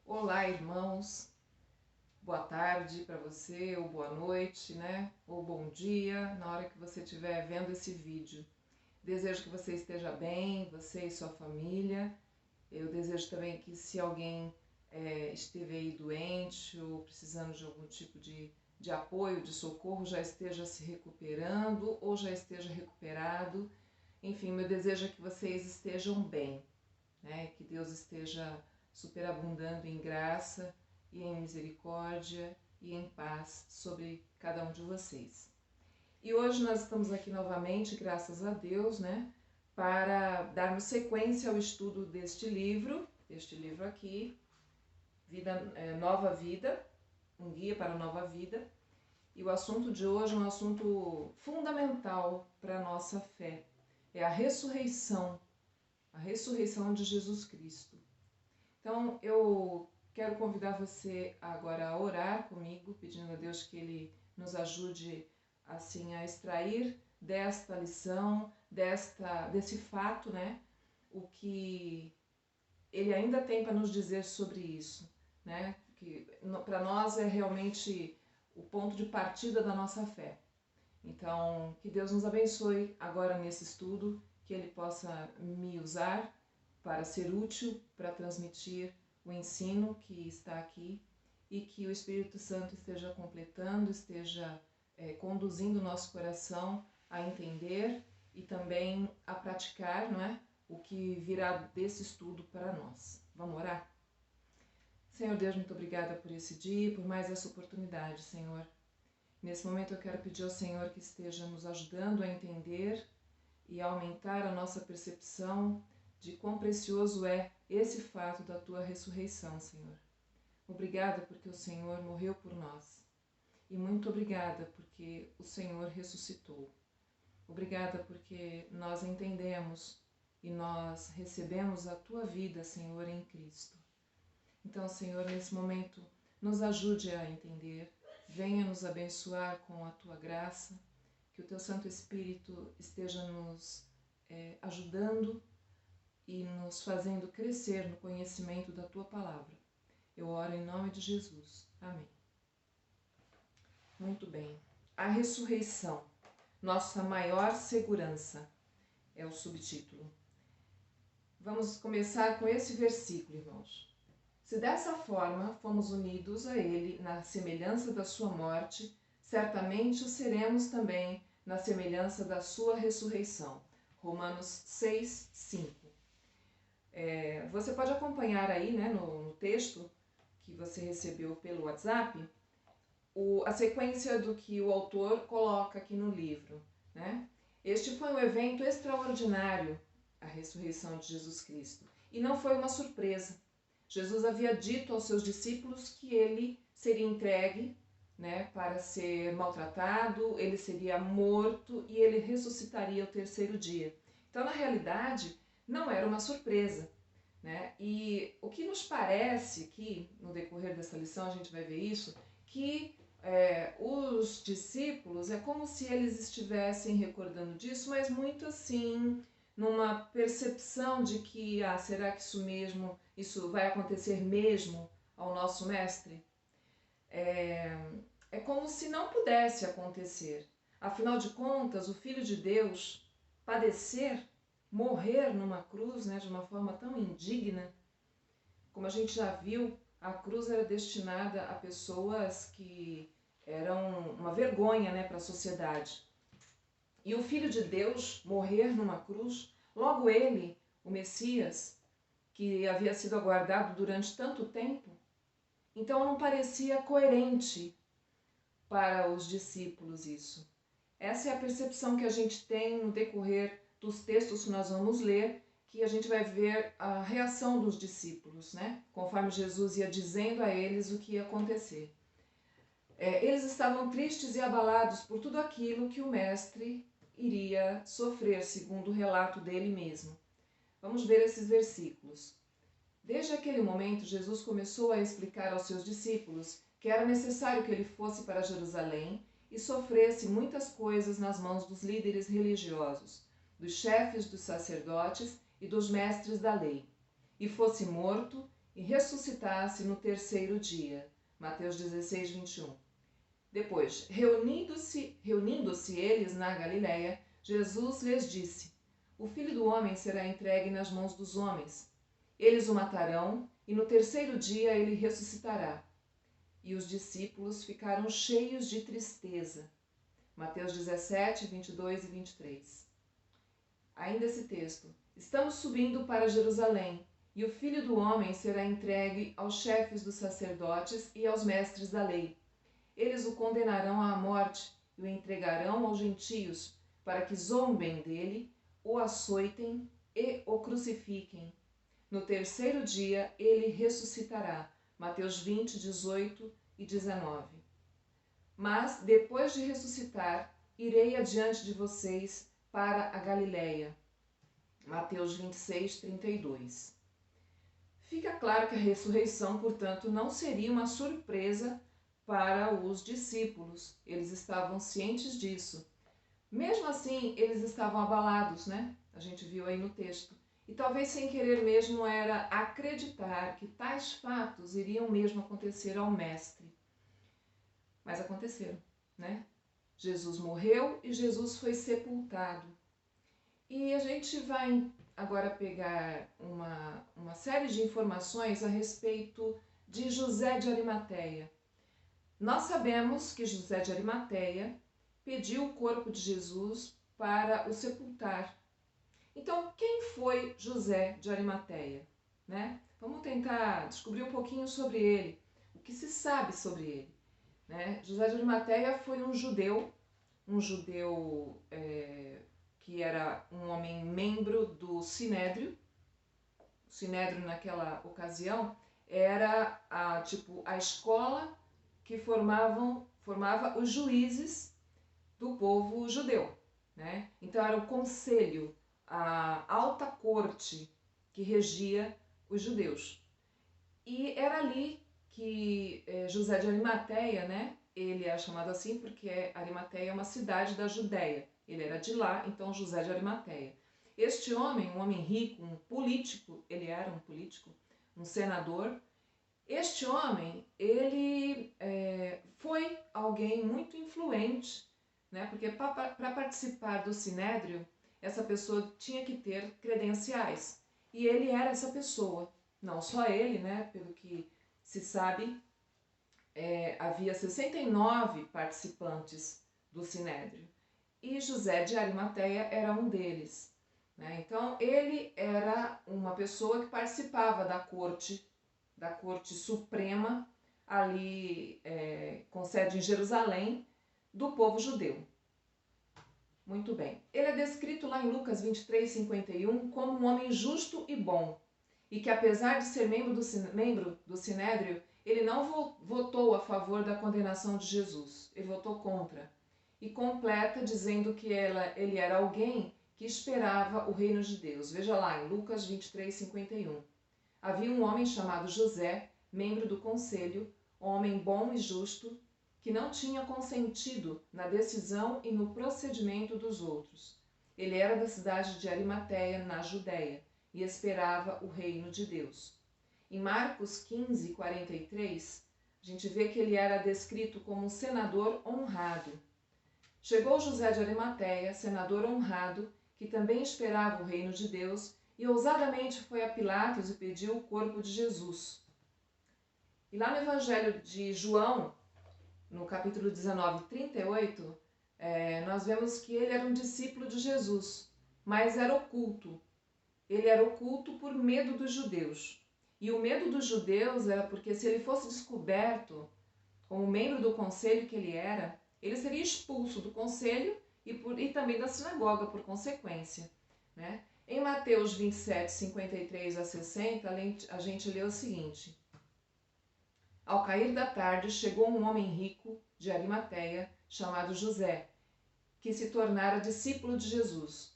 Olá, irmãos. Boa tarde para você, ou boa noite, né? Ou bom dia, na hora que você estiver vendo esse vídeo. Desejo que você esteja bem, você e sua família. Eu desejo também que se alguém esteve aí doente ou precisando de algum tipo de apoio, de socorro, já esteja se recuperando ou já esteja recuperado. Enfim, meu desejo é que vocês estejam bem, né? Que Deus esteja superabundando em graça e em misericórdia e em paz sobre cada um de vocês. E hoje nós estamos aqui novamente, graças a Deus, né, para darmos sequência ao estudo deste livro aqui, Nova Vida, um guia para a nova vida. E o assunto de hoje é um assunto fundamental para a nossa fé, é a ressurreição de Jesus Cristo. Então, eu quero convidar você agora a orar comigo, pedindo a Deus que Ele nos ajude assim a extrair desta lição, desse fato, né, o que Ele ainda tem para nos dizer sobre isso, né, que para nós é realmente o ponto de partida da nossa fé. Então, que Deus nos abençoe agora nesse estudo, que Ele possa me usar para ser útil, para transmitir o ensino que está aqui e que o Espírito Santo esteja completando, esteja conduzindo o nosso coração a entender e também a praticar, não é? O que virá desse estudo para nós. Vamos orar? Senhor Deus, muito obrigada por esse dia e por mais essa oportunidade, Senhor. Nesse momento eu quero pedir ao Senhor que esteja nos ajudando a entender e a aumentar a nossa percepção de quão precioso é esse fato da Tua ressurreição, Senhor. Obrigada porque o Senhor morreu por nós. E muito obrigada porque o Senhor ressuscitou. Obrigada porque nós entendemos e nós recebemos a Tua vida, Senhor, em Cristo. Então, Senhor, nesse momento, nos ajude a entender, venha nos abençoar com a Tua graça, que o Teu Santo Espírito esteja nos ajudando e nos fazendo crescer no conhecimento da Tua Palavra. Eu oro em nome de Jesus. Amém. Muito bem. A ressurreição, nossa maior segurança, é o subtítulo. Vamos começar com esse versículo, irmãos. Se dessa forma fomos unidos a Ele na semelhança da sua morte, certamente o seremos também na semelhança da sua ressurreição. Romanos 6, 5. Você pode acompanhar aí, né, no texto que você recebeu pelo WhatsApp, a sequência do que o autor coloca aqui no livro, né? Este foi um evento extraordinário, a ressurreição de Jesus Cristo, e não foi uma surpresa. Jesus havia dito aos seus discípulos que ele seria entregue, né, para ser maltratado, ele seria morto e ele ressuscitaria ao terceiro dia. Então, na realidade, não era uma surpresa, né? E o que nos parece aqui, no decorrer dessa lição, a gente vai ver isso, que os discípulos, é como se eles estivessem recordando disso, mas muito assim, numa percepção de que, será que isso vai acontecer mesmo ao nosso mestre? É como se não pudesse acontecer. Afinal de contas, o Filho de Deus padecer, morrer numa cruz, né, de uma forma tão indigna, como a gente já viu, a cruz era destinada a pessoas que eram uma vergonha, né, para a sociedade. E o Filho de Deus morrer numa cruz, logo ele, o Messias, que havia sido aguardado durante tanto tempo, então não parecia coerente para os discípulos isso. Essa é a percepção que a gente tem no decorrer dos textos que nós vamos ler, que a gente vai ver a reação dos discípulos, né? Conforme Jesus ia dizendo a eles o que ia acontecer. Eles estavam tristes e abalados por tudo aquilo que o mestre iria sofrer, segundo o relato dele mesmo. Vamos ver esses versículos. Desde aquele momento, Jesus começou a explicar aos seus discípulos que era necessário que ele fosse para Jerusalém e sofresse muitas coisas nas mãos dos líderes religiosos, dos chefes dos sacerdotes e dos mestres da lei, e fosse morto e ressuscitasse no terceiro dia. Mateus 16, 21. Depois, reunindo-se eles na Galileia, Jesus lhes disse: O Filho do Homem será entregue nas mãos dos homens. Eles o matarão, e no terceiro dia ele ressuscitará. E os discípulos ficaram cheios de tristeza. Mateus 17, 22 e 23. Ainda esse texto. Estamos subindo para Jerusalém, e o Filho do Homem será entregue aos chefes dos sacerdotes e aos mestres da lei. Eles o condenarão à morte e o entregarão aos gentios, para que zombem dele, o açoitem e o crucifiquem. No terceiro dia ele ressuscitará. Mateus 20, 18 e 19. Mas, depois de ressuscitar, irei adiante de vocês para a Galileia. Mateus 26, 32. Fica claro que a ressurreição, portanto, não seria uma surpresa para os discípulos. Eles estavam cientes disso. Mesmo assim, eles estavam abalados, né? A gente viu aí no texto. E talvez sem querer mesmo era acreditar que tais fatos iriam mesmo acontecer ao Mestre. Mas aconteceram, né? Jesus morreu e Jesus foi sepultado. E a gente vai agora pegar uma série de informações a respeito de José de Arimateia. Nós sabemos que José de Arimateia pediu o corpo de Jesus para o sepultar. Então, quem foi José de Arimateia? Né? Vamos tentar descobrir um pouquinho sobre ele, o que se sabe sobre ele. Né? José de Arimateia foi um judeu que era um homem membro do Sinédrio. O Sinédrio, naquela ocasião, era a escola que formava os juízes do povo judeu. Né? Então, era o conselho, a alta corte que regia os judeus. E era ali que José de Arimateia, né? Ele é chamado assim porque Arimateia é uma cidade da Judéia. Ele era de lá, então José de Arimateia. Este homem, um homem rico, um político, ele era um político, um senador. Este homem, ele foi alguém muito influente, né? Porque para participar do Sinédrio, essa pessoa tinha que ter credenciais. E ele era essa pessoa. Não só ele, né? Pelo que se sabe, havia 69 participantes do Sinédrio. E José de Arimateia era um deles. Né? Então, ele era uma pessoa que participava da corte suprema, ali com sede em Jerusalém, do povo judeu. Muito bem. Ele é descrito lá em Lucas 23, 51 como um homem justo e bom, e que apesar de ser membro do Sinédrio, ele não votou a favor da condenação de Jesus, ele votou contra. E completa dizendo que ele era alguém que esperava o reino de Deus. Veja lá em Lucas 23, 51. Havia um homem chamado José, membro do conselho, homem bom e justo, que não tinha consentido na decisão e no procedimento dos outros. Ele era da cidade de Arimateia, na Judéia, e esperava o reino de Deus. Em Marcos 15, 43, a gente vê que ele era descrito como um senador honrado. Chegou José de Arimateia, senador honrado, que também esperava o reino de Deus, e ousadamente foi a Pilatos e pediu o corpo de Jesus. E lá no Evangelho de João, no capítulo 19, 38, nós vemos que ele era um discípulo de Jesus, mas era oculto. Ele era oculto por medo dos judeus. E o medo dos judeus era porque se ele fosse descoberto como membro do conselho que ele era, ele seria expulso do conselho e também da sinagoga por consequência. Né? Em Mateus 27, 53 a 60, a gente lê o seguinte. Ao cair da tarde, chegou um homem rico de Arimateia, chamado José, que se tornara discípulo de Jesus.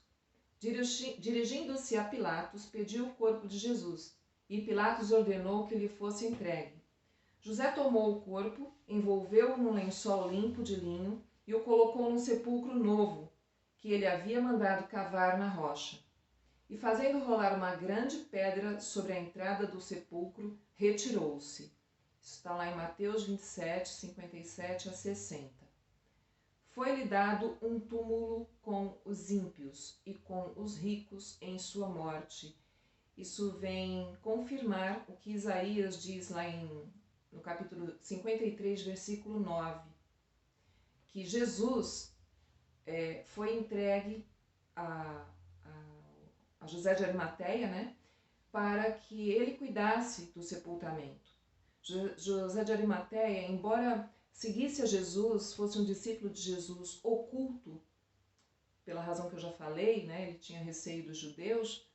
Dirigindo-se a Pilatos, pediu o corpo de Jesus, e Pilatos ordenou que lhe fosse entregue. José tomou o corpo, envolveu-o num lençol limpo de linho e o colocou num sepulcro novo, que ele havia mandado cavar na rocha. e fazendo rolar uma grande pedra sobre a entrada do sepulcro, retirou-se. Isso está lá em Mateus 27, 57 a 60. Foi-lhe dado um túmulo com os ímpios e com os ricos em sua morte. Isso vem confirmar o que Isaías diz lá no capítulo 53, versículo 9, que Jesus foi entregue a José de Arimateia, né, para que ele cuidasse do sepultamento. José de Arimateia, embora seguisse a Jesus, fosse um discípulo de Jesus oculto, pela razão que eu já falei, né, ele tinha receio dos judeus,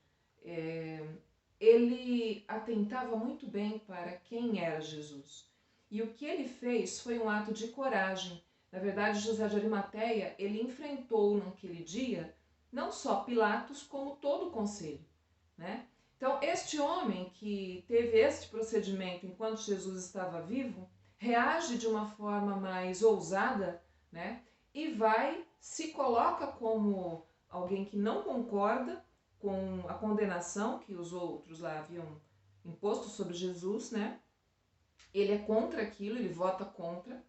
ele atentava muito bem para quem era Jesus. E o que ele fez foi um ato de coragem. Na verdade, José de Arimateia, ele enfrentou naquele dia não só Pilatos, como todo o conselho, né? Então, este homem que teve este procedimento enquanto Jesus estava vivo, reage de uma forma mais ousada, né? E se coloca como alguém que não concorda com a condenação que os outros lá haviam imposto sobre Jesus, né? Ele é contra aquilo, ele vota contra.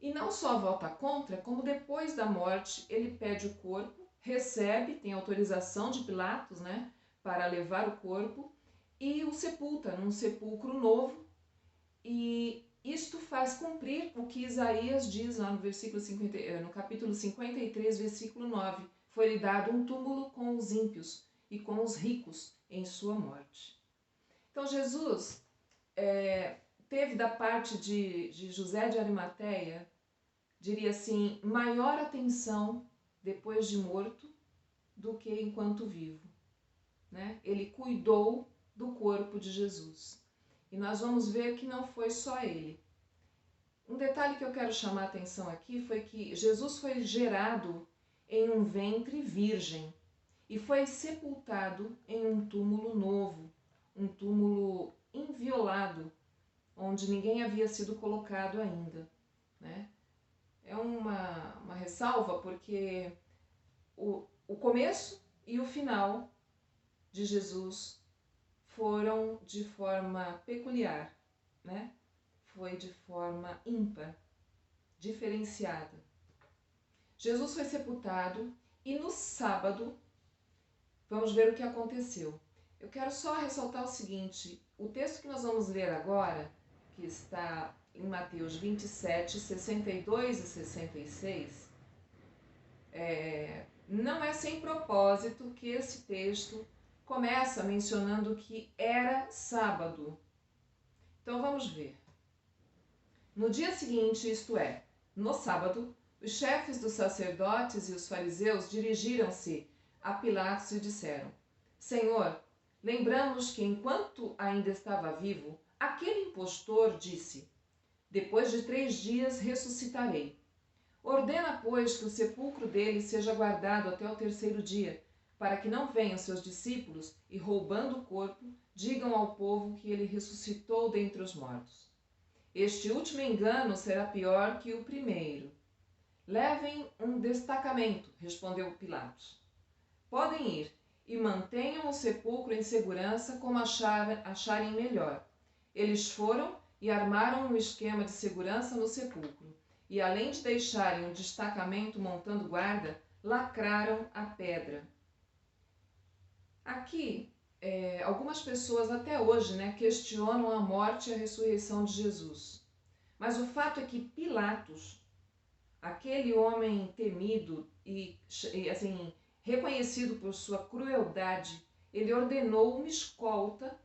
E não só vota contra, como depois da morte ele pede o corpo, recebe, tem autorização de Pilatos, né, para levar o corpo e o sepulta num sepulcro novo. E isto faz cumprir o que Isaías diz lá no capítulo 53, versículo 9. Foi-lhe dado um túmulo com os ímpios e com os ricos em sua morte. Então Jesus teve da parte de José de Arimateia, diria assim, maior atenção depois de morto do que enquanto vivo, né? Ele cuidou do corpo de Jesus. E nós vamos ver que não foi só ele. Um detalhe que eu quero chamar a atenção aqui foi que Jesus foi gerado em um ventre virgem e foi sepultado em um túmulo novo, um túmulo inviolado, onde ninguém havia sido colocado ainda, né? É uma ressalva porque o começo e o final de Jesus foram de forma peculiar, né? Foi de forma ímpar, diferenciada. Jesus foi sepultado e no sábado, vamos ver o que aconteceu. Eu quero só ressaltar o seguinte, o texto que nós vamos ler agora, que está em Mateus 27, 62 e 66, não é sem propósito que esse texto começa mencionando que era sábado. Então vamos ver. No dia seguinte, isto é, no sábado, os chefes dos sacerdotes e os fariseus dirigiram-se a Pilatos e disseram: Senhor, lembramos que enquanto ainda estava vivo, aquele impostor disse: depois de 3 dias ressuscitarei. Ordena, pois, que o sepulcro dele seja guardado até o 3º dia, para que não venham seus discípulos e, roubando o corpo, digam ao povo que ele ressuscitou dentre os mortos. Este último engano será pior que o primeiro. Levem um destacamento, respondeu Pilatos. Podem ir e mantenham o sepulcro em segurança como acharem melhor. Eles foram e armaram um esquema de segurança no sepulcro. E além de deixarem um destacamento montando guarda, lacraram a pedra. Aqui, algumas pessoas até hoje, né, questionam a morte e a ressurreição de Jesus. Mas o fato é que Pilatos, aquele homem temido e assim, reconhecido por sua crueldade, ele ordenou uma escolta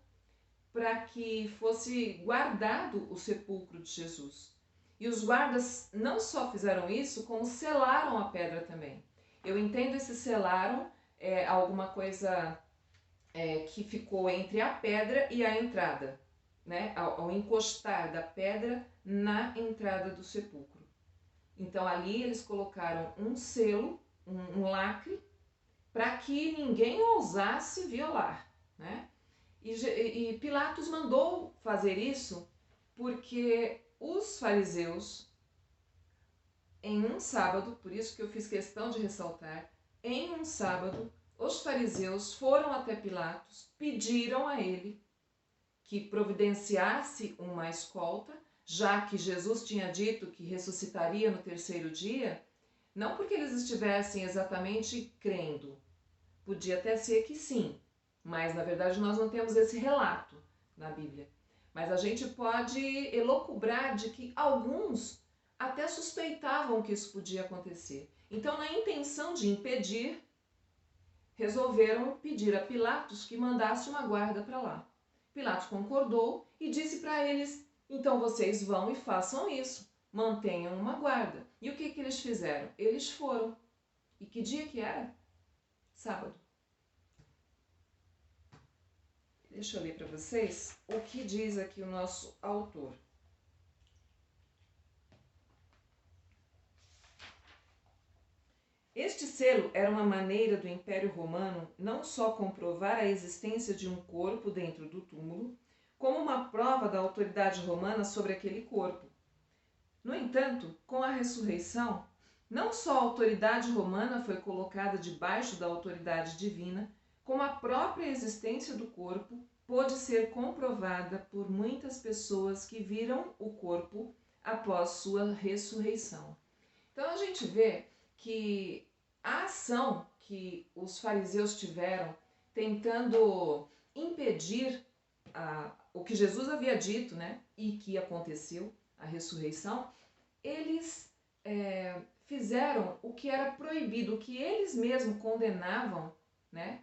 para que fosse guardado o sepulcro de Jesus. E os guardas não só fizeram isso, como selaram a pedra também. Eu entendo esse selaram alguma coisa que ficou entre a pedra e a entrada, né? Ao encostar da pedra na entrada do sepulcro. Então ali eles colocaram um selo, um lacre, para que ninguém ousasse violar, né? E Pilatos mandou fazer isso porque os fariseus, em um sábado, por isso que eu fiz questão de ressaltar, em um sábado, os fariseus foram até Pilatos, pediram a ele que providenciasse uma escolta, já que Jesus tinha dito que ressuscitaria no terceiro dia, não porque eles estivessem exatamente crendo. Podia até ser que sim, mas na verdade nós não temos esse relato na Bíblia. Mas a gente pode elocubrar de que alguns até suspeitavam que isso podia acontecer. Então, na intenção de impedir, resolveram pedir a Pilatos que mandasse uma guarda para lá. Pilatos concordou e disse para eles: então vocês vão e façam isso, mantenham uma guarda. E o que eles fizeram? Eles foram. E que dia que era? Sábado. Deixa eu ler para vocês o que diz aqui o nosso autor. Este selo era uma maneira do Império Romano não só comprovar a existência de um corpo dentro do túmulo, como uma prova da autoridade romana sobre aquele corpo. No entanto, com a ressurreição, não só a autoridade romana foi colocada debaixo da autoridade divina, como a própria existência do corpo pôde ser comprovada por muitas pessoas que viram o corpo após sua ressurreição. Então a gente vê que a ação que os fariseus tiveram tentando impedir o que Jesus havia dito, né, e que aconteceu, a ressurreição, eles fizeram o que era proibido, o que eles mesmos condenavam, né,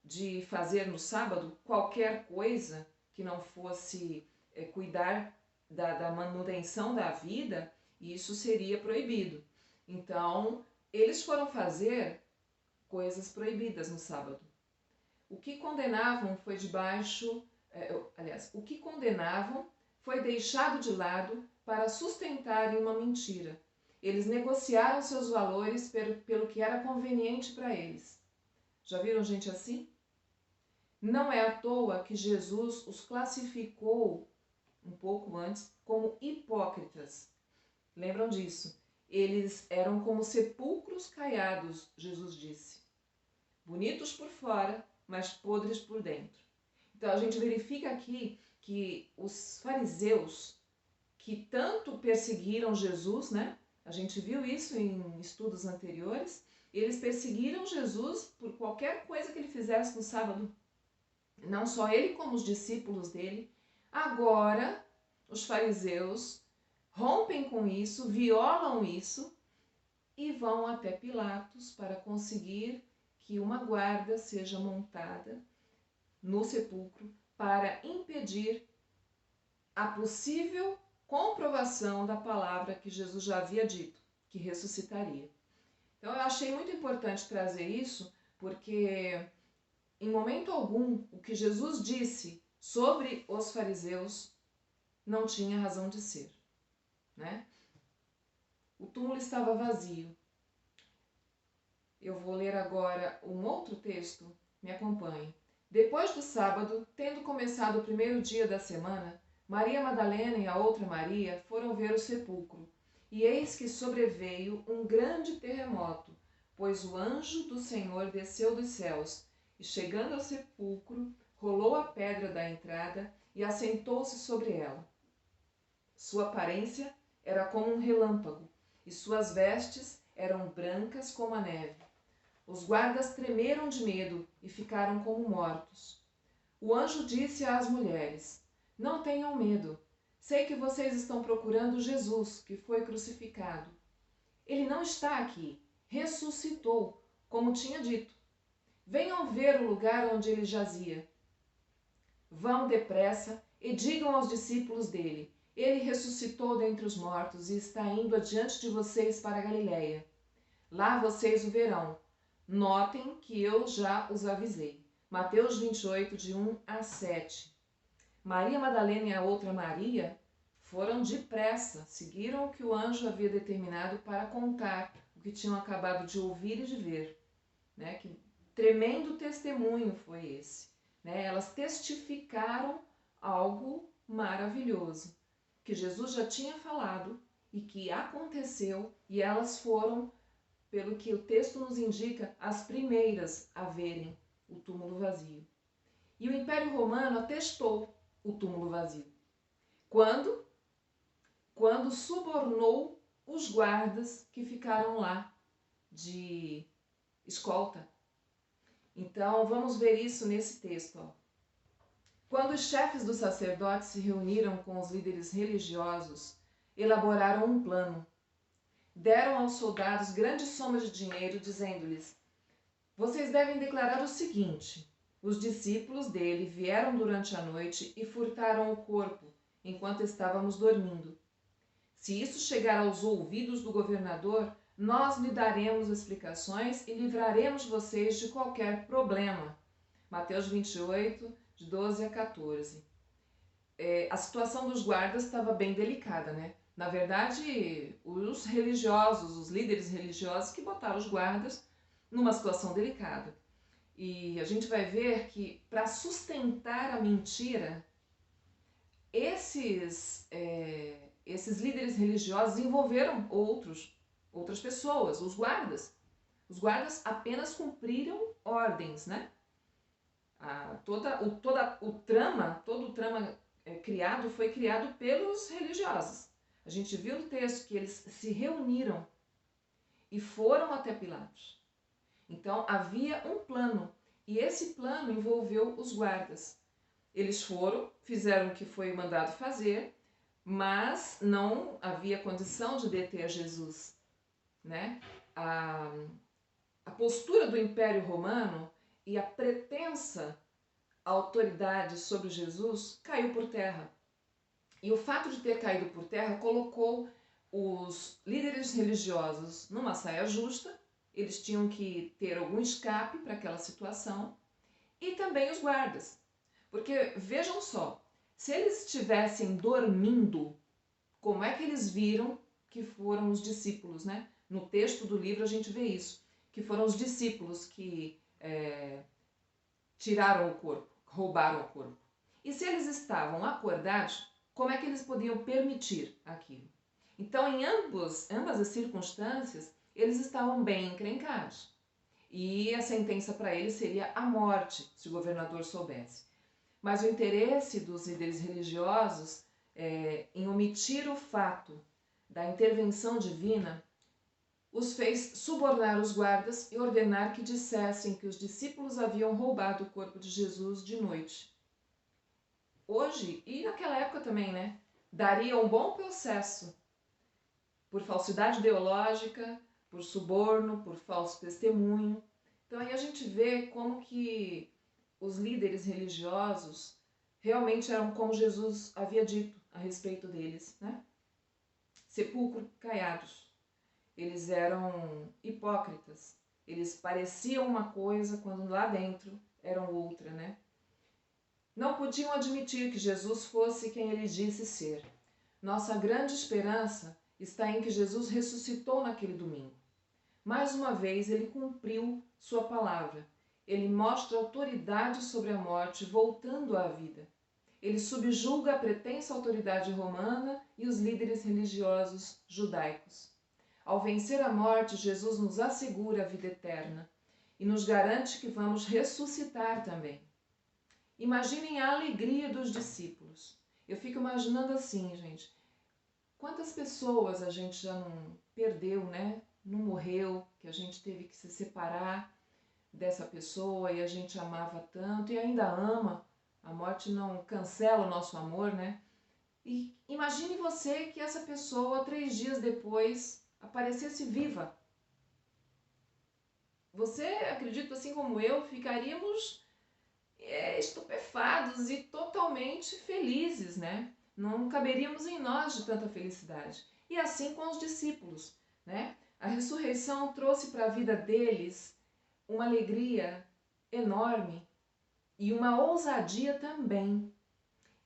de fazer no sábado, qualquer coisa que não fosse cuidar da manutenção da vida, isso seria proibido. Então, eles foram fazer coisas proibidas no sábado. O que condenavam foi o que condenavam foi deixado de lado para sustentarem uma mentira. Eles negociaram seus valores pelo que era conveniente para eles. Já viram gente assim? Não é à toa que Jesus os classificou um pouco antes como hipócritas. Lembram disso? Eles eram como sepulcros caiados, Jesus disse. Bonitos por fora, mas podres por dentro. Então a gente verifica aqui que os fariseus, que tanto perseguiram Jesus, né? A gente viu isso em estudos anteriores. Eles perseguiram Jesus por qualquer coisa que ele fizesse no sábado. Não só ele, como os discípulos dele. Agora, os fariseus rompem com isso, violam isso e vão até Pilatos para conseguir que uma guarda seja montada no sepulcro para impedir a possível comprovação da palavra que Jesus já havia dito, que ressuscitaria. Então eu achei muito importante trazer isso, porque em momento algum o que Jesus disse sobre os fariseus não tinha razão de ser, né? O túmulo estava vazio. Eu vou ler agora um outro texto, me acompanhe. Depois do sábado, tendo começado o primeiro dia da semana, Maria Madalena e a outra Maria foram ver o sepulcro. E eis que sobreveio um grande terremoto, pois o anjo do Senhor desceu dos céus, e chegando ao sepulcro, rolou a pedra da entrada e assentou-se sobre ela. Sua aparência era como um relâmpago, e suas vestes eram brancas como a neve. Os guardas tremeram de medo e ficaram como mortos. O anjo disse às mulheres: não tenham medo. Sei que vocês estão procurando Jesus, que foi crucificado. Ele não está aqui. Ressuscitou, como tinha dito. Venham ver o lugar onde ele jazia. Vão depressa e digam aos discípulos dele: ele ressuscitou dentre os mortos e está indo adiante de vocês para a Galiléia. Lá vocês o verão. Notem que eu já os avisei. Mateus 28, de 1 a 7. Maria Madalena e a outra Maria foram depressa, seguiram o que o anjo havia determinado para contar o que tinham acabado de ouvir e de ver. Né? Que tremendo testemunho foi esse. Né? Elas testificaram algo maravilhoso, que Jesus já tinha falado e que aconteceu, e elas foram pelo que o texto nos indica, as primeiras a verem o túmulo vazio. E o Império Romano atestou o túmulo vazio. Quando? Quando subornou os guardas que ficaram lá de escolta. Então, vamos ver isso nesse texto. Ó. Quando os chefes dos sacerdotes se reuniram com os líderes religiosos, elaboraram um plano. Deram aos soldados grandes somas de dinheiro, dizendo-lhes: vocês devem declarar o seguinte: os discípulos dele vieram durante a noite e furtaram o corpo, enquanto estávamos dormindo. Se isso chegar aos ouvidos do governador, nós lhe daremos explicações e livraremos vocês de qualquer problema. Mateus 28, de 12 a 14. A situação dos guardas estava bem delicada, né? Na verdade, os religiosos, os líderes religiosos que botaram os guardas numa situação delicada. E a gente vai ver que para sustentar a mentira, esses líderes religiosos envolveram outras pessoas, os guardas. Os guardas apenas cumpriram ordens, né? Todo o trama criado foi criado pelos religiosos. A gente viu no texto que eles se reuniram e foram até Pilatos. Então havia um plano e esse plano envolveu os guardas. Eles foram, fizeram o que foi mandado fazer, mas não havia condição de deter Jesus, né? A postura do Império Romano e a pretensa autoridade sobre Jesus caiu por terra. E o fato de ter caído por terra colocou os líderes religiosos numa saia justa. Eles tinham que ter algum escape para aquela situação. E também os guardas. Porque, vejam só, se eles estivessem dormindo, como é que eles viram que foram os discípulos, né? No texto do livro a gente vê isso, que foram os discípulos que tiraram o corpo, roubaram o corpo. E se eles estavam acordados, como é que eles podiam permitir aquilo? Então, em ambas as circunstâncias, eles estavam bem encrencados. E a sentença para eles seria a morte, se o governador soubesse. Mas o interesse dos líderes religiosos em omitir o fato da intervenção divina os fez subornar os guardas e ordenar que dissessem que os discípulos haviam roubado o corpo de Jesus de noite. Hoje, e naquela época também, né? Daria um bom processo por falsidade ideológica, por suborno, por falso testemunho. Então aí a gente vê como que os líderes religiosos realmente eram como Jesus havia dito a respeito deles, né? Sepulcro caiados. Eles eram hipócritas. Eles pareciam uma coisa quando lá dentro eram outra, né? Não podiam admitir que Jesus fosse quem ele disse ser. Nossa grande esperança está em que Jesus ressuscitou naquele domingo. Mais uma vez, ele cumpriu sua palavra. Ele mostra autoridade sobre a morte, voltando à vida. Ele subjuga a pretensa autoridade romana e os líderes religiosos judaicos. Ao vencer a morte, Jesus nos assegura a vida eterna e nos garante que vamos ressuscitar também. Imaginem a alegria dos discípulos. Eu fico imaginando assim, gente. Quantas pessoas a gente já não perdeu, né? Não morreu, que a gente teve que se separar dessa pessoa e a gente amava tanto e ainda ama. A morte não cancela o nosso amor, né? E imagine você que essa pessoa, 3 dias depois, aparecesse viva. Você, acredito assim como eu, ficaríamos estupefados e totalmente felizes, né? Não caberíamos em nós de tanta felicidade. E assim com os discípulos, né? A ressurreição trouxe para a vida deles uma alegria enorme e uma ousadia também.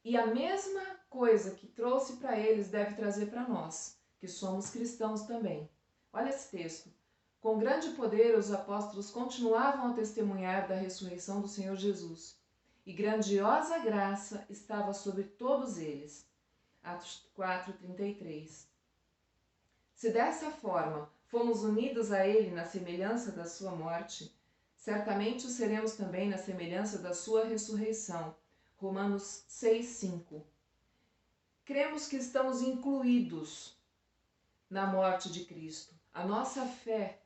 E a mesma coisa que trouxe para eles deve trazer para nós, que somos cristãos também. Olha esse texto. Com grande poder os apóstolos continuavam a testemunhar da ressurreição do Senhor Jesus, e grandiosa graça estava sobre todos eles. Atos 4:33. Se dessa forma fomos unidos a ele na semelhança da sua morte, certamente o seremos também na semelhança da sua ressurreição. Romanos 6:5. Cremos que estamos incluídos na morte de Cristo. A nossa fé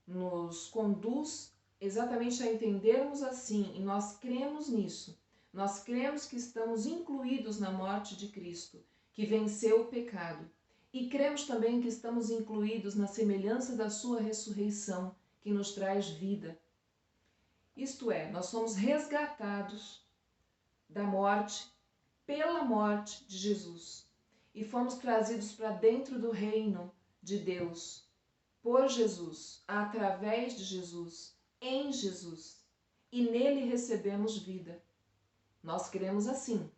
nos conduz exatamente a entendermos assim, e nós cremos nisso. Nós cremos que estamos incluídos na morte de Cristo, que venceu o pecado. E cremos também que estamos incluídos na semelhança da sua ressurreição, que nos traz vida. Isto é, nós somos resgatados da morte pela morte de Jesus e fomos trazidos para dentro do reino de Deus por Jesus, através de Jesus, em Jesus, e nele recebemos vida. Nós cremos assim.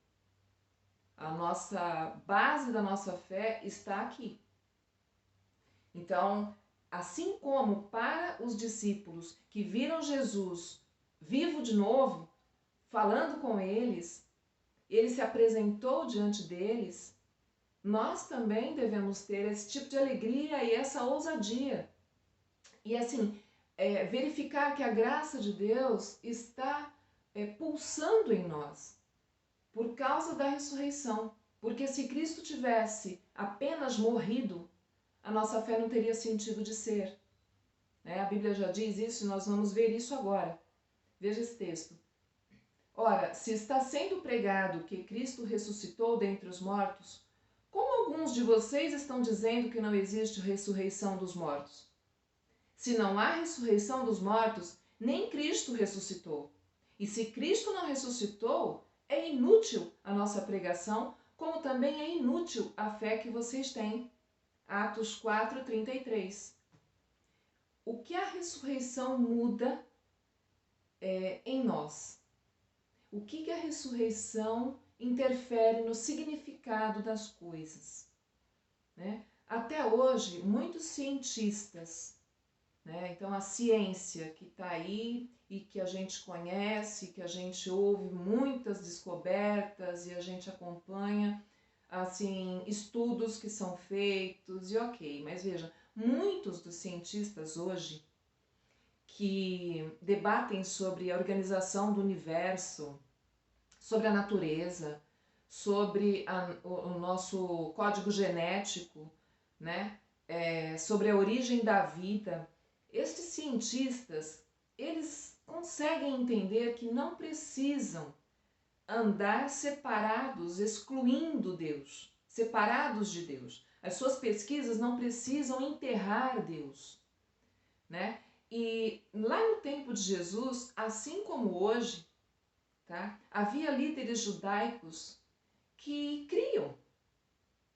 A nossa base da nossa fé está aqui. Então, assim como para os discípulos que viram Jesus vivo de novo, falando com eles, ele se apresentou diante deles, nós também devemos ter esse tipo de alegria e essa ousadia. E assim, verificar que a graça de Deus está pulsando em nós por causa da ressurreição. Porque se Cristo tivesse apenas morrido, a nossa fé não teria sentido de ser. A Bíblia já diz isso e nós vamos ver isso agora. Veja esse texto. Ora, se está sendo pregado que Cristo ressuscitou dentre os mortos, como alguns de vocês estão dizendo que não existe ressurreição dos mortos? Se não há ressurreição dos mortos, nem Cristo ressuscitou. E se Cristo não ressuscitou, é inútil a nossa pregação, como também é inútil a fé que vocês têm. Atos 4:33. O que a ressurreição muda em nós? O que a ressurreição interfere no significado das coisas? Até hoje, muitos cientistas, então a ciência que está aí e que a gente conhece, que a gente ouve muitas descobertas e a gente acompanha, assim, estudos que são feitos e ok, mas veja, muitos dos cientistas hoje que debatem sobre a organização do universo, sobre a natureza, sobre o nosso código genético, sobre a origem da vida. Estes cientistas, eles conseguem entender que não precisam andar separados, excluindo Deus, separados de Deus. As suas pesquisas não precisam enterrar Deus, E lá no tempo de Jesus, assim como hoje, havia líderes judaicos que criam.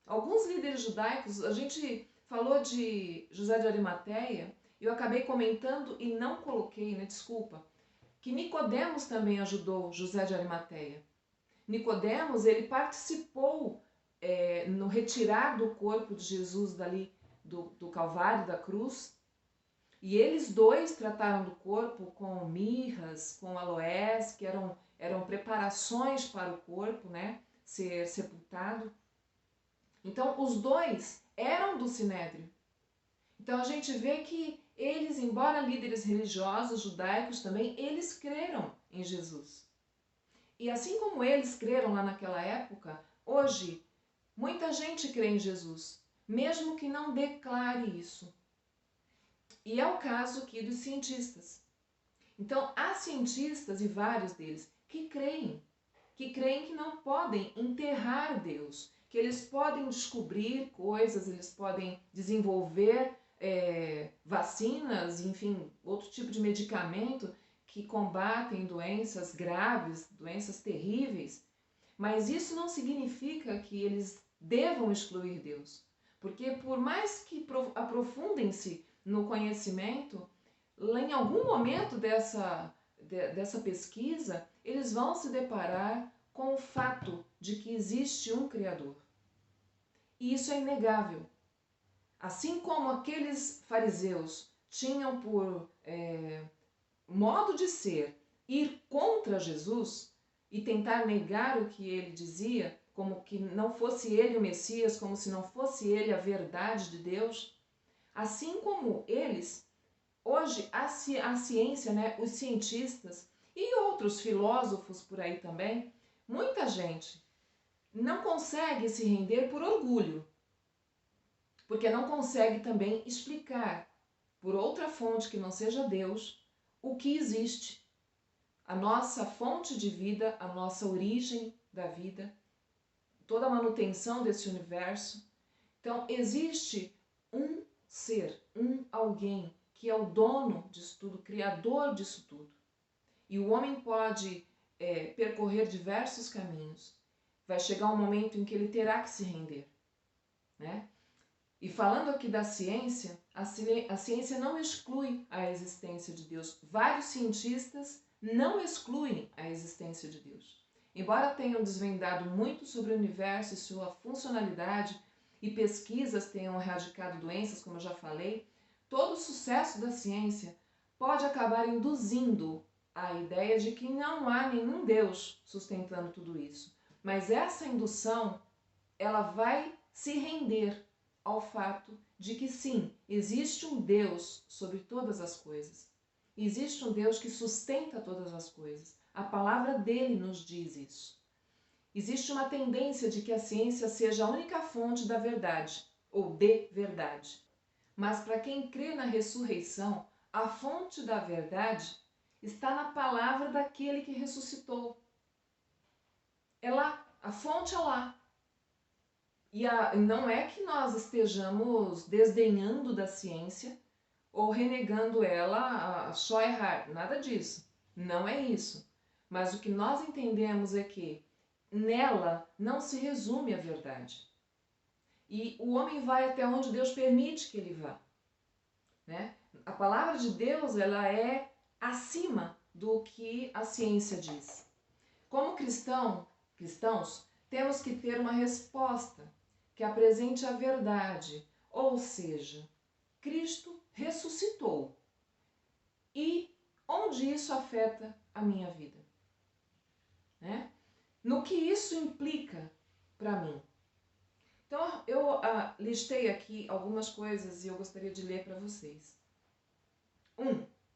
Alguns líderes judaicos, a gente falou de José de Arimateia, eu acabei comentando e não coloquei, desculpa, que Nicodemos também ajudou José de Arimateia. Nicodemos, ele participou no retirar do corpo de Jesus dali do Calvário, da cruz, e eles dois trataram do corpo com mirras, com aloés, que eram preparações para o corpo, ser sepultado. Então, os dois eram do Sinédrio. Então, a gente vê que eles, embora líderes religiosos judaicos também, eles creram em Jesus. E assim como eles creram lá naquela época, hoje, muita gente crê em Jesus, mesmo que não declare isso. E é o caso aqui dos cientistas. Então, há cientistas, e vários deles, que creem que não podem enterrar Deus, que eles podem descobrir coisas, eles podem desenvolver vacinas, enfim, outro tipo de medicamento que combatem doenças graves, doenças terríveis, mas isso não significa que eles devam excluir Deus, porque por mais que aprofundem-se no conhecimento, em algum momento dessa pesquisa, eles vão se deparar com o fato de que existe um Criador. E isso é inegável. Assim como aqueles fariseus tinham por modo de ser ir contra Jesus e tentar negar o que ele dizia, como que não fosse ele o Messias, como se não fosse ele a verdade de Deus, Assim como eles, hoje a ciência, né, os cientistas e outros filósofos por aí também, muita gente não consegue se render por orgulho, porque não consegue também explicar por outra fonte que não seja Deus o que existe, a nossa fonte de vida, a nossa origem da vida, toda a manutenção desse universo. Então existe um ser, um alguém que é o dono disso tudo, criador disso tudo. E o homem pode percorrer diversos caminhos. Vai chegar um momento em que ele terá que se render, né? E falando aqui da ciência, a ciência não exclui a existência de Deus. Vários cientistas não excluem a existência de Deus. Embora tenham desvendado muito sobre o universo e sua funcionalidade, e pesquisas tenham erradicado doenças, como eu já falei, todo o sucesso da ciência pode acabar induzindo a ideia de que não há nenhum Deus sustentando tudo isso. Mas essa indução, ela vai se render ao fato de que sim, existe um Deus sobre todas as coisas. Existe um Deus que sustenta todas as coisas. A palavra dele nos diz isso. Existe uma tendência de que a ciência seja a única fonte da verdade, ou de verdade. Mas para quem crê na ressurreição, a fonte da verdade está na palavra daquele que ressuscitou. É lá, a fonte é lá. E não é que nós estejamos desdenhando da ciência ou renegando ela só errar, nada disso. Não é isso. Mas o que nós entendemos é que nela não se resume a verdade. E o homem vai até onde Deus permite que ele vá, né? A palavra de Deus, ela é acima do que a ciência diz. Como cristãos, temos que ter uma resposta que apresente a verdade, ou seja, Cristo ressuscitou. E onde isso afeta a minha vida? Né? No que isso implica para mim? Então, eu listei aqui algumas coisas e eu gostaria de ler para vocês.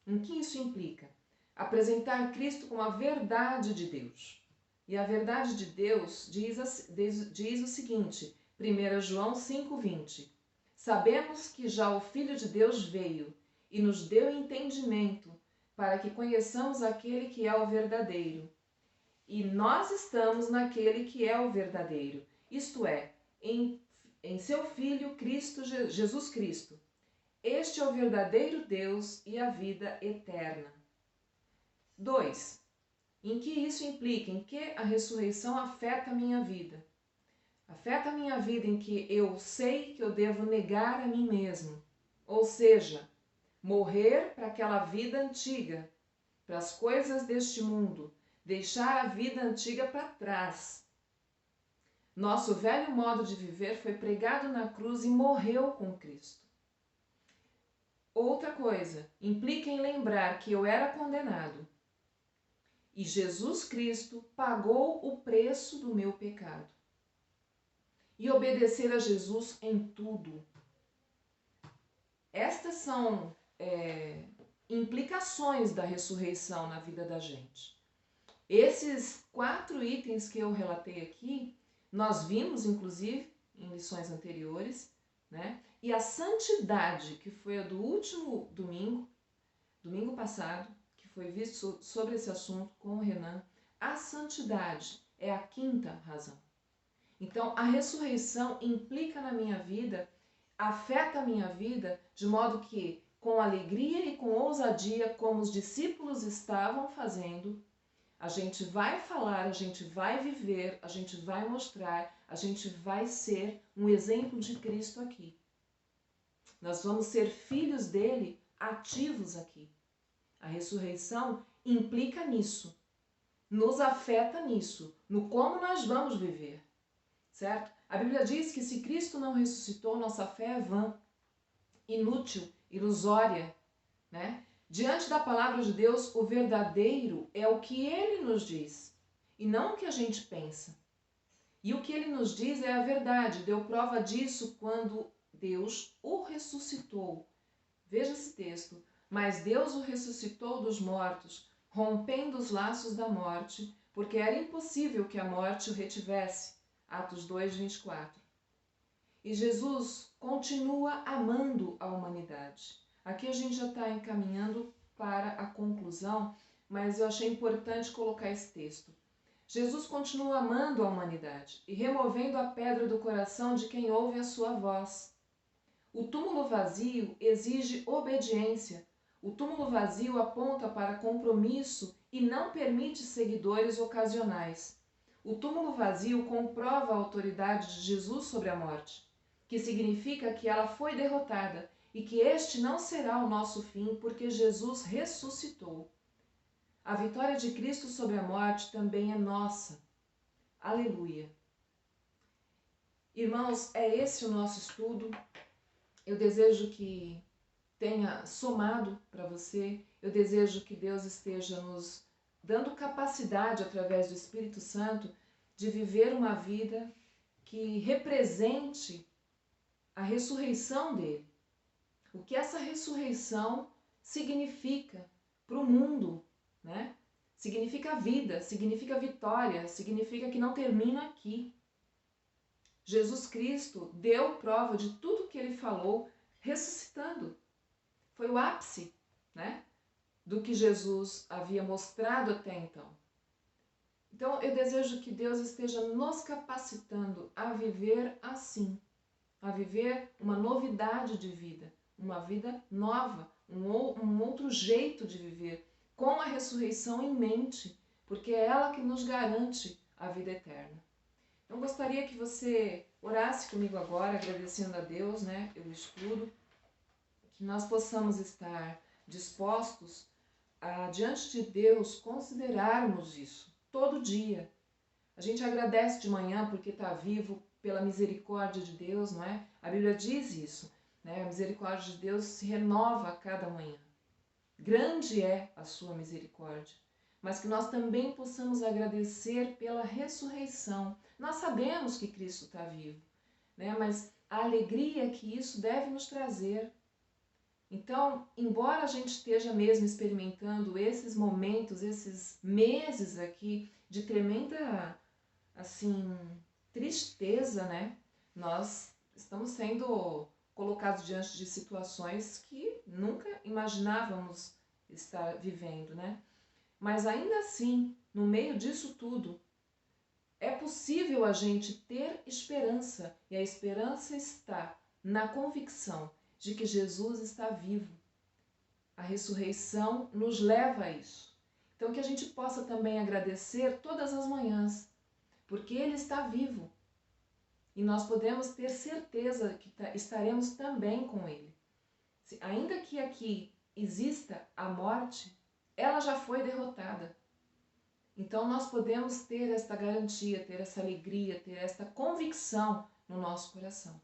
Em que isso implica? Apresentar Cristo como a verdade de Deus. E a verdade de Deus diz o seguinte, 1 João 5,20. Sabemos que já o Filho de Deus veio e nos deu entendimento para que conheçamos aquele que é o verdadeiro. E nós estamos naquele que é o verdadeiro, isto é, em seu Filho Cristo, Jesus Cristo. Este é o verdadeiro Deus e a vida eterna. 2. Em que isso implica? Em que a ressurreição afeta a minha vida? Afeta a minha vida em que eu sei que eu devo negar a mim mesmo. Ou seja, morrer para aquela vida antiga, para as coisas deste mundo, deixar a vida antiga para trás. Nosso velho modo de viver foi pregado na cruz e morreu com Cristo. Outra coisa, implica em lembrar que eu era condenado e Jesus Cristo pagou o preço do meu pecado. E obedecer a Jesus em tudo. Estas são implicações da ressurreição na vida da gente. Esses 4 itens que eu relatei aqui, nós vimos inclusive em lições anteriores, né? E a santidade, que foi a do último domingo passado, que foi visto sobre esse assunto com o Renan, a santidade é a 5ª razão. Então, a ressurreição implica na minha vida, afeta a minha vida, de modo que, com alegria e com ousadia, como os discípulos estavam fazendo, a gente vai falar, a gente vai viver, a gente vai mostrar, a gente vai ser um exemplo de Cristo aqui. Nós vamos ser filhos dele ativos aqui. A ressurreição implica nisso, nos afeta nisso, no como nós vamos viver, certo? A Bíblia diz que se Cristo não ressuscitou, nossa fé é vã, inútil, ilusória, né? Diante da palavra de Deus, o verdadeiro é o que ele nos diz e não o que a gente pensa. E o que ele nos diz é a verdade. Deu prova disso quando Deus o ressuscitou. Veja esse texto. Mas Deus o ressuscitou dos mortos, rompendo os laços da morte, porque era impossível que a morte o retivesse. Atos 2, 24. E Jesus continua amando a humanidade. Aqui a gente já está encaminhando para a conclusão, mas eu achei importante colocar esse texto. Jesus continua amando a humanidade e removendo a pedra do coração de quem ouve a sua voz. O túmulo vazio exige obediência. O túmulo vazio aponta para compromisso e não permite seguidores ocasionais. O túmulo vazio comprova a autoridade de Jesus sobre a morte, que significa que ela foi derrotada e que este não será o nosso fim, porque Jesus ressuscitou. A vitória de Cristo sobre a morte também é nossa. Aleluia! Irmãos, é esse o nosso estudo. Eu desejo que tenha somado para você. Eu desejo que Deus esteja nos dando capacidade, através do Espírito Santo, de viver uma vida que represente a ressurreição dele. O que essa ressurreição significa para o mundo, né? Significa vida, significa vitória, significa que não termina aqui. Jesus Cristo deu prova de tudo que ele falou, ressuscitando. Foi o ápice, né, do que Jesus havia mostrado até então. Então, eu desejo que Deus esteja nos capacitando a viver assim, a viver uma novidade de vida, uma vida nova, um outro jeito de viver, com a ressurreição em mente, porque é ela que nos garante a vida eterna. Eu gostaria que você orasse comigo agora, agradecendo a Deus, né, pelo estudo, que nós possamos estar dispostos a, diante de Deus, considerarmos isso todo dia. A gente agradece de manhã porque está vivo pela misericórdia de Deus, não é? A Bíblia diz isso, né? A misericórdia de Deus se renova a cada manhã. Grande é a sua misericórdia, mas que nós também possamos agradecer pela ressurreição. Nós sabemos que Cristo está vivo, né? Mas a alegria que isso deve nos trazer. Então, embora a gente esteja mesmo experimentando esses momentos, esses meses aqui de tremenda, assim, tristeza, né? Nós estamos sendo colocados diante de situações que nunca imaginávamos estar vivendo, né? Mas ainda assim, no meio disso tudo, é possível a gente ter esperança, e a esperança está na convicção de que Jesus está vivo. A ressurreição nos leva a isso. Então, que a gente possa também agradecer todas as manhãs, porque Ele está vivo. E nós podemos ter certeza que estaremos também com Ele. Ainda que aqui exista a morte, ela já foi derrotada. Então, nós podemos ter esta garantia, ter essa alegria, ter esta convicção no nosso coração.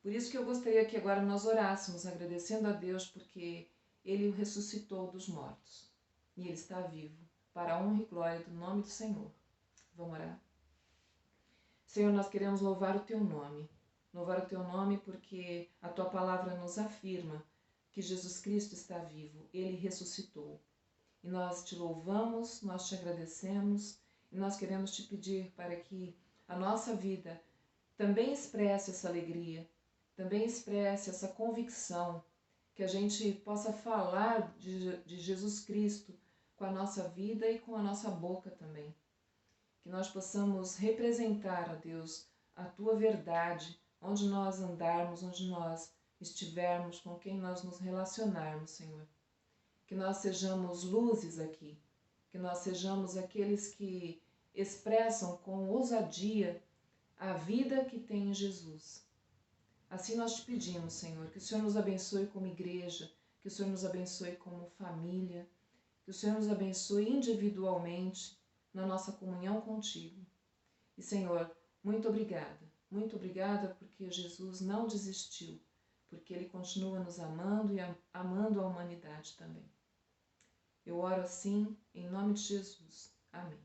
Por isso que eu gostaria que agora nós orássemos, agradecendo a Deus, porque Ele o ressuscitou dos mortos. E Ele está vivo, para a honra e glória do nome do Senhor. Vamos orar? Senhor, nós queremos louvar o Teu nome. Louvar o Teu nome porque a Tua palavra nos afirma que Jesus Cristo está vivo. Ele ressuscitou. E nós Te louvamos, nós Te agradecemos e nós queremos Te pedir para que a nossa vida também expresse essa alegria, também expresse essa convicção, que a gente possa falar de Jesus Cristo com a nossa vida e com a nossa boca também. Que nós possamos representar, ó Deus, a Tua verdade, onde nós andarmos, onde nós estivermos, com quem nós nos relacionarmos, Senhor. Que nós sejamos luzes aqui, que nós sejamos aqueles que expressam com ousadia a vida que tem em Jesus. Assim nós te pedimos, Senhor, que o Senhor nos abençoe como igreja, que o Senhor nos abençoe como família, que o Senhor nos abençoe individualmente na nossa comunhão contigo. E, Senhor, muito obrigada porque Jesus não desistiu, porque Ele continua nos amando e amando a humanidade também. Eu oro assim, em nome de Jesus. Amém.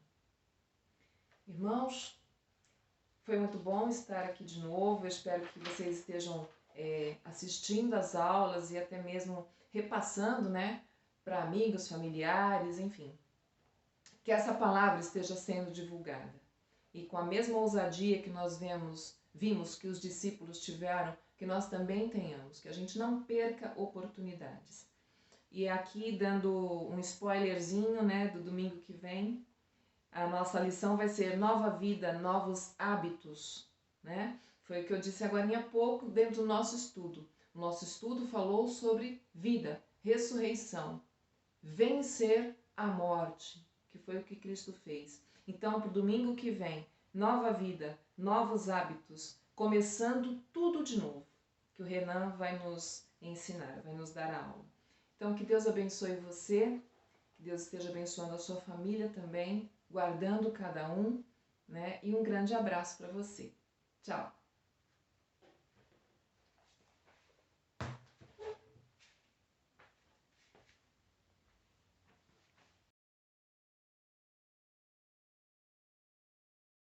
Irmãos, foi muito bom estar aqui de novo. Eu espero que vocês estejam assistindo às aulas e até mesmo repassando, né, para amigos, familiares, enfim. Que essa palavra esteja sendo divulgada. E com a mesma ousadia que nós vimos que os discípulos tiveram, que nós também tenhamos, que a gente não perca oportunidades. E aqui dando um spoilerzinho, né, do domingo que vem, a nossa lição vai ser nova vida, novos hábitos, né? Foi o que eu disse agora há pouco dentro do nosso estudo. O nosso estudo falou sobre vida, ressurreição, vencer a morte, que foi o que Cristo fez. Então, para o domingo que vem, nova vida, novos hábitos, começando tudo de novo, que o Renan vai nos ensinar, vai nos dar a aula. Então, que Deus abençoe você, que Deus esteja abençoando a sua família também, guardando cada um, né? E um grande abraço para você. Tchau!